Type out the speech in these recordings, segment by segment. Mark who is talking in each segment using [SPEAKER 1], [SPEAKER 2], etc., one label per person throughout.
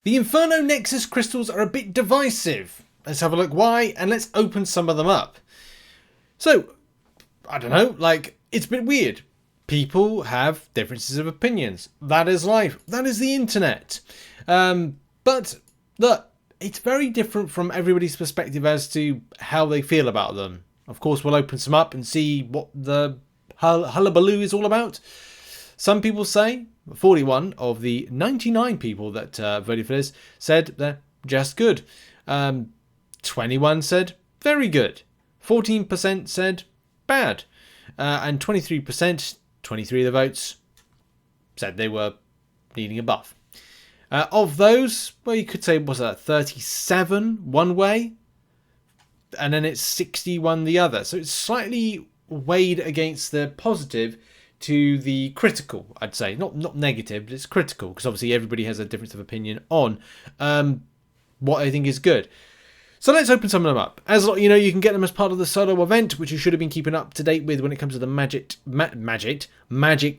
[SPEAKER 1] The Inferno Nexus crystals are a bit divisive. Let's have a look why, and let's open some of them up. So, I don't know, like, it's a bit weird. People have differences of opinions. That is life. That is the internet. But, look, it's very different from everybody's perspective as to how they feel about them. Of course, we'll open some up and see what the hullabaloo is all about. Some people say, 41 of the 99 people that voted for this said they're just good. 21 said very good. 14% said bad. And 23%, 23 of the votes, said they were needing a buff. Of those, well, you could say, was that 37 one way? And then it's 61 the other. So it's slightly weighed against the positive to the critical, I'd say. Not negative, but it's critical, because obviously everybody has a difference of opinion on what I think is good. So let's open some of them up. As you know, you can get them as part of the solo event, which you should have been keeping up to date with when it comes to the Magic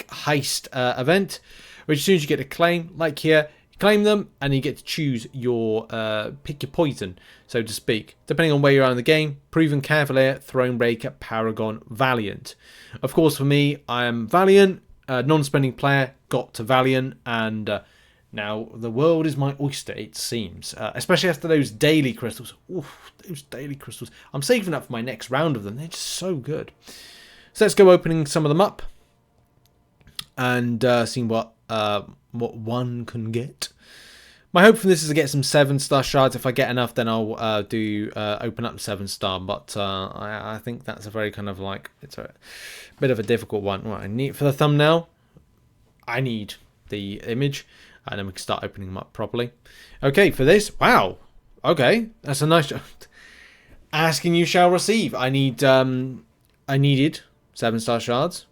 [SPEAKER 1] heist event, which as soon as you get a claim, like here, you claim them, and you get to choose your, pick your poison, so to speak, depending on where you are in the game. Proven Cavalier, Thronebreaker, Paragon, Valiant. Of course, for me, I am Valiant, non-spending player, got to Valiant, and now the world is my oyster, it seems. Especially after those daily crystals. Oof, those daily crystals. I'm saving up for my next round of them. They're just so good. So let's go opening some of them up and see what one can get. My hope from this is to get some 7-star shards. If I get enough, then I'll open up 7-star. But I think that's a very kind of like, it's a bit of a difficult one. Right, I need for the thumbnail, I need the image, and then we can start opening them up properly. Okay, for this, wow. Okay, that's a nice. Asking you shall receive. I needed 7-star shards.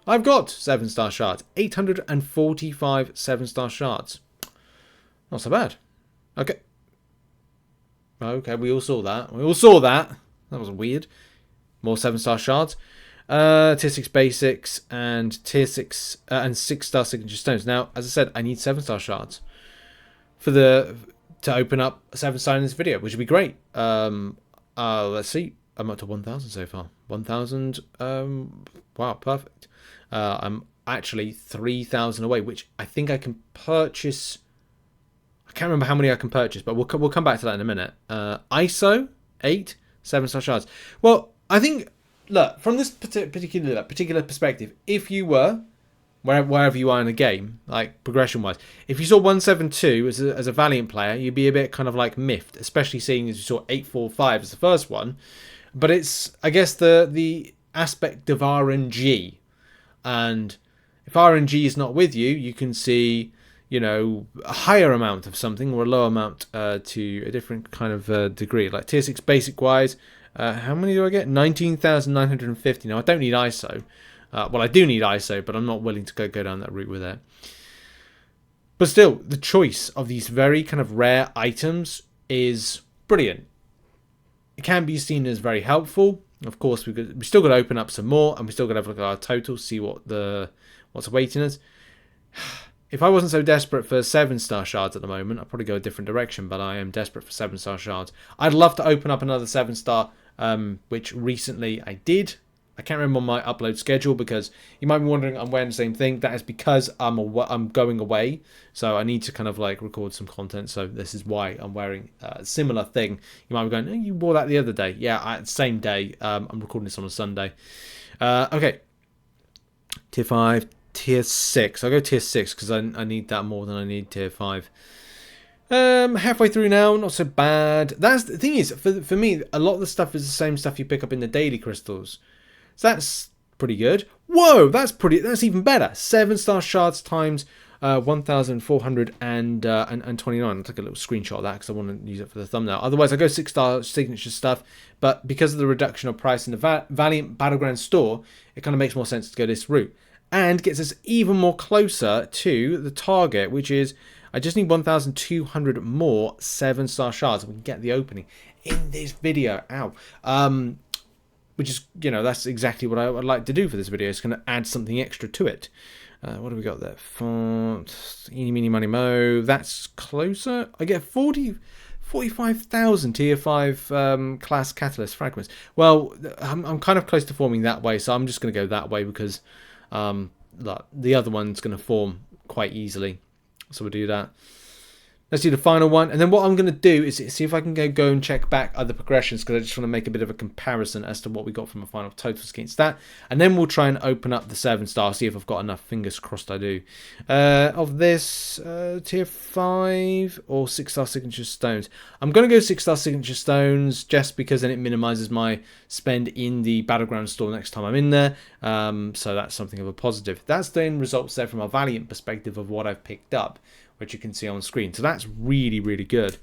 [SPEAKER 1] I've got 7-star shards. 845 7-star shards. Not so bad. Okay. Okay, we all saw that. That was weird. More 7-star shards. Tier 6 basics and tier 6 and 6-star signature stones. Now, as I said, I need 7-star shards to open up a 7-star in this video, which would be great. Let's see. I'm up to 1,000 so far. 1,000. Wow, perfect. I'm actually 3,000 away, which I think I can purchase. I can't remember how many I can purchase, but we'll come back to that in a minute. ISO 8 7-star shards. Well, I think, look, from this particular perspective, if you were wherever you are in the game, like progression wise, if you saw 172 as a Valiant player, you'd be a bit kind of like miffed, especially seeing as you saw 845 as the first one. But it's, I guess, the aspect of RNG, and if RNG is not with you, you can see, you know, a higher amount of something or a lower amount to a different kind of degree. Like tier 6 basic wise, how many do I get? 19,950. Now, I don't need ISO. Well, I do need ISO, but I'm not willing to go down that route with it. But still, the choice of these very kind of rare items is brilliant. It can be seen as very helpful. Of course, we still got to open up some more, and we still got to have a look at our total, see what's awaiting us. If I wasn't so desperate for 7-star shards at the moment, I'd probably go a different direction, but I am desperate for 7-star shards. I'd love to open up another 7-star, which recently I did. I can't remember my upload schedule, because you might be wondering I'm wearing the same thing. That is because I'm going away, so I need to kind of like record some content. So this is why I'm wearing a similar thing. You might be going, oh, you wore that the other day. Yeah, same day. I'm recording this on a Sunday. Okay, tier 5, tier 6. I'll go tier 6 because I need that more than I need tier 5. Halfway through now, not so bad. That's the thing is, for me, a lot of the stuff is the same stuff you pick up in the daily crystals. So that's pretty good. Whoa, that's even better. 7-star shards times 1,429. I'll take a little screenshot of that because I want to use it for the thumbnail. Otherwise, I go 6-star signature stuff. But because of the reduction of price in the Valiant Battlegrounds store, it kind of makes more sense to go this route. And gets us even more closer to the target, which is, I just need 1,200 more 7-star shards. We can get the opening in this video. Ow. Which is, you know, that's exactly what I would like to do for this video. It's going to add something extra to it. What do we got there? Eeny, meeny, money, mo. That's closer. I get 45,000 tier 5 class catalyst fragments. Well, I'm kind of close to forming that way, so I'm just going to go that way because the other one's going to form quite easily. So we'll do that. Let's do the final one. And then what I'm going to do is see if I can go and check back other progressions, because I just want to make a bit of a comparison as to what we got from a final totals against that. And then we'll try and open up the 7-star, see if I've got enough. Fingers crossed I do. Of this, tier 5 or 6-star signature stones. I'm going to go 6-star signature stones just because then it minimizes my spend in the Battleground store next time I'm in there. So that's something of a positive. That's the end results there from a Valiant perspective of what I've picked up, which you can see on screen. So that's really, really good.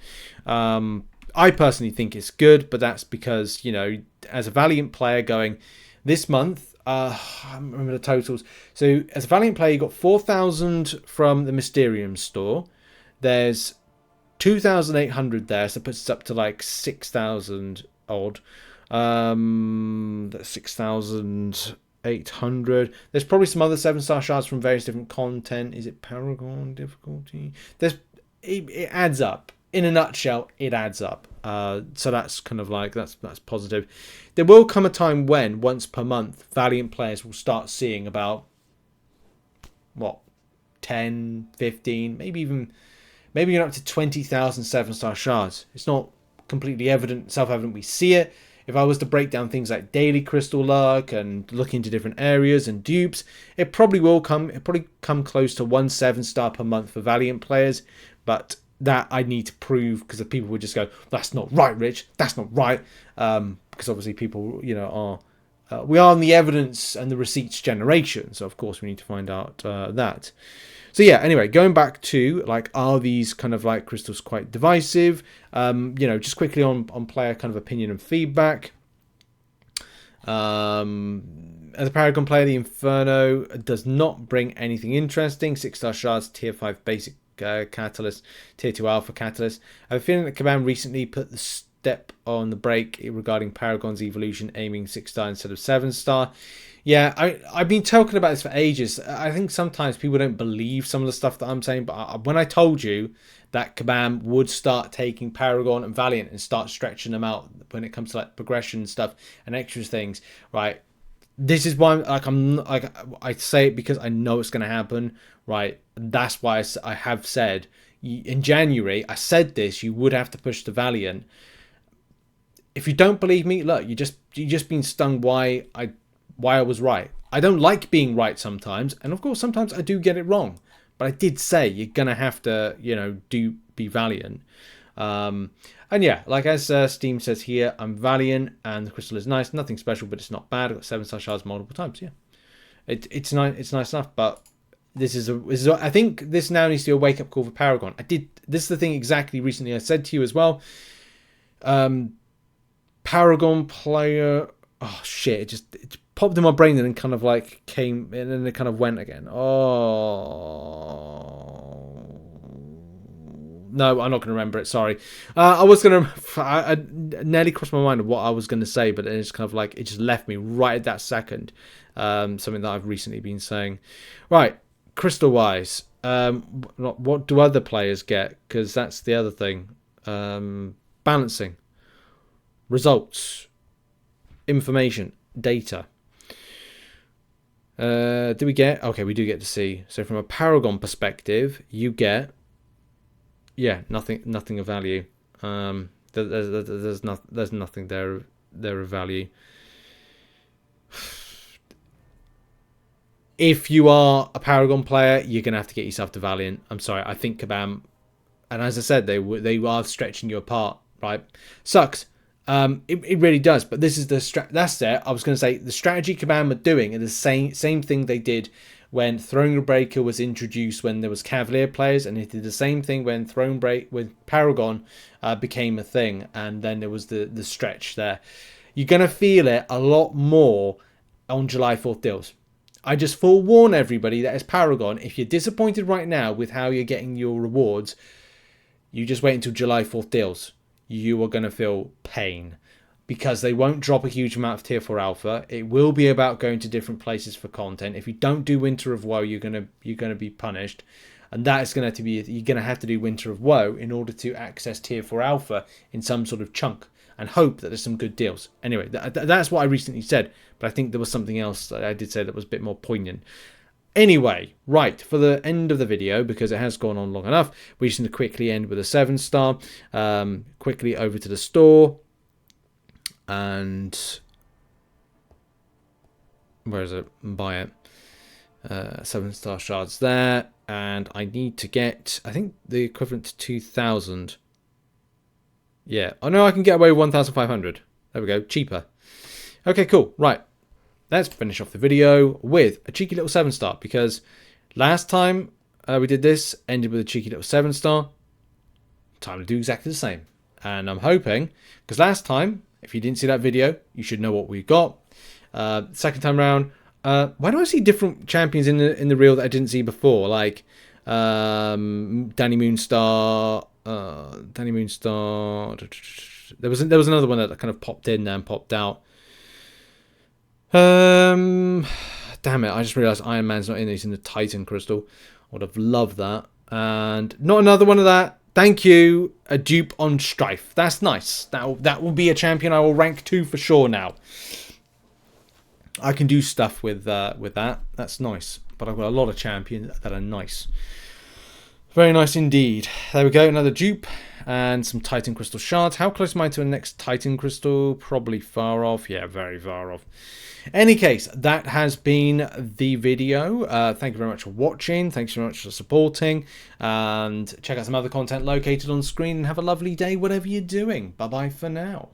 [SPEAKER 1] I personally think it's good, but that's because, you know, as a Valiant player going this month, I remember the totals. So as a Valiant player, you got 4,000 from the Mysterium store. There's 2,800 there, so it puts us up to like 6,000 odd. That's 6,800. There's probably some other 7-star shards from various different content. Is it Paragon difficulty? It adds up. In a nutshell, it adds up. So that's kind of like that's positive. There will come a time when once per month Valiant players will start seeing about 10, 15, maybe even up to 20,000 7-star shards. It's not completely self-evident we see it. If I was to break down things like daily crystal luck and look into different areas and dupes, it probably come close to 1 7-star per month for Valiant players. But that I need to prove, because the people would just go, "That's not right, Rich. That's not right." Because obviously people, you know, we are in the evidence and the receipts generation, so of course we need to find out that. So yeah, anyway, going back to like, are these kind of like crystals quite divisive? You know, just quickly on player kind of opinion and feedback. As a Paragon player, the Inferno does not bring anything interesting. 6-star shards, tier 5 basic catalyst, tier 2 alpha catalyst. I have a feeling that Kabam recently put the step on the brake regarding Paragon's evolution, aiming 6-star instead of 7-star. Yeah, I've been talking about this for ages. I think sometimes people don't believe some of the stuff that I'm saying, but when I told you that Kabam would start taking Paragon and Valiant and start stretching them out when it comes to like progression stuff and extra things, right? This is why I say it because I know it's going to happen, right? That's why I have said in January, I said this, you would have to push the Valiant. If you don't believe me, look, you just been stung why I was right. I don't like being right sometimes, and of course sometimes I do get it wrong, but I did say you're gonna have to, you know, be Valiant. And yeah, like as Steam says here, I'm Valiant and the crystal is nice, nothing special, but it's not bad. I got 7-star shards multiple times. Yeah, it's nice enough, but this is I think this now needs to be a wake up call for Paragon. This is the thing exactly recently I said to you as well. Paragon player, oh shit, it popped in my brain and then kind of like came and then it kind of went again. Oh no, I'm not going to remember it. Sorry. I was going to. I nearly crossed my mind of what I was going to say, but it's kind of like it just left me right at that second. Something that I've recently been saying. Right, crystal wise, what do other players get? Because that's the other thing. Balancing, results, information, data. Do we get? Okay, we do get to see. So from a Paragon perspective, you get. Yeah, nothing of value. There's nothing there of value. If you are a Paragon player, you're gonna have to get yourself to Valiant. I'm sorry, I think Kabam, and as I said, they are stretching you apart, right? Sucks. It really does. But this is that's it. I was gonna say the strategy Kabam are doing is the same thing they did when Thronebreaker was introduced, when there was Cavalier players, and it did the same thing when Paragon became a thing, and then there was the stretch there. You're going to feel it a lot more on July 4th deals. I just forewarn everybody that as Paragon, if you're disappointed right now with how you're getting your rewards, you just wait until July 4th deals. You are going to feel pain. because they won't drop a huge amount of tier 4 alpha. It will be about going to different places for content. If you don't do Winter of Woe, you're gonna be punished, and that is going to be, you're gonna have to do Winter of Woe in order to access tier 4 alpha in some sort of chunk, and hope that there's some good deals. Anyway, that's what I recently said, but I think there was something else that I did say that was a bit more poignant. Anyway, right, for the end of the video, because it has gone on long enough, we just need to quickly end with a 7-star. Quickly over to the store. And where is it? Buy it. 7-star shards there. And I need to get, I think, the equivalent to 2,000. Yeah. Oh, no, I can get away with 1,500. There we go. Cheaper. Okay, cool. Right. Let's finish off the video with a cheeky little 7-star, because last time we did this, ended with a cheeky little 7-star. Time to do exactly the same. And I'm hoping, because last time, if you didn't see that video, you should know what we got. Second time round, why do I see different champions in the reel that I didn't see before? Like Danny Moonstar. There was another one that kind of popped in and popped out. Damn it, I just realised Iron Man's not in there. He's in the Titan Crystal. I would have loved that. And not another one of that. Thank you. A dupe on Strife. That's nice. That will be a champion I will rank 2 for sure now. I can do stuff with that. That's nice. But I've got a lot of champions that are nice. Very nice indeed. There we go. Another dupe. And some Titan Crystal shards. How close am I to the next Titan Crystal? Probably far off. Yeah, very far off. Any case, that has been the video. Thank you very much for watching. Thanks very much for supporting. And check out some other content located on screen. And have a lovely day, whatever you're doing. Bye-bye for now.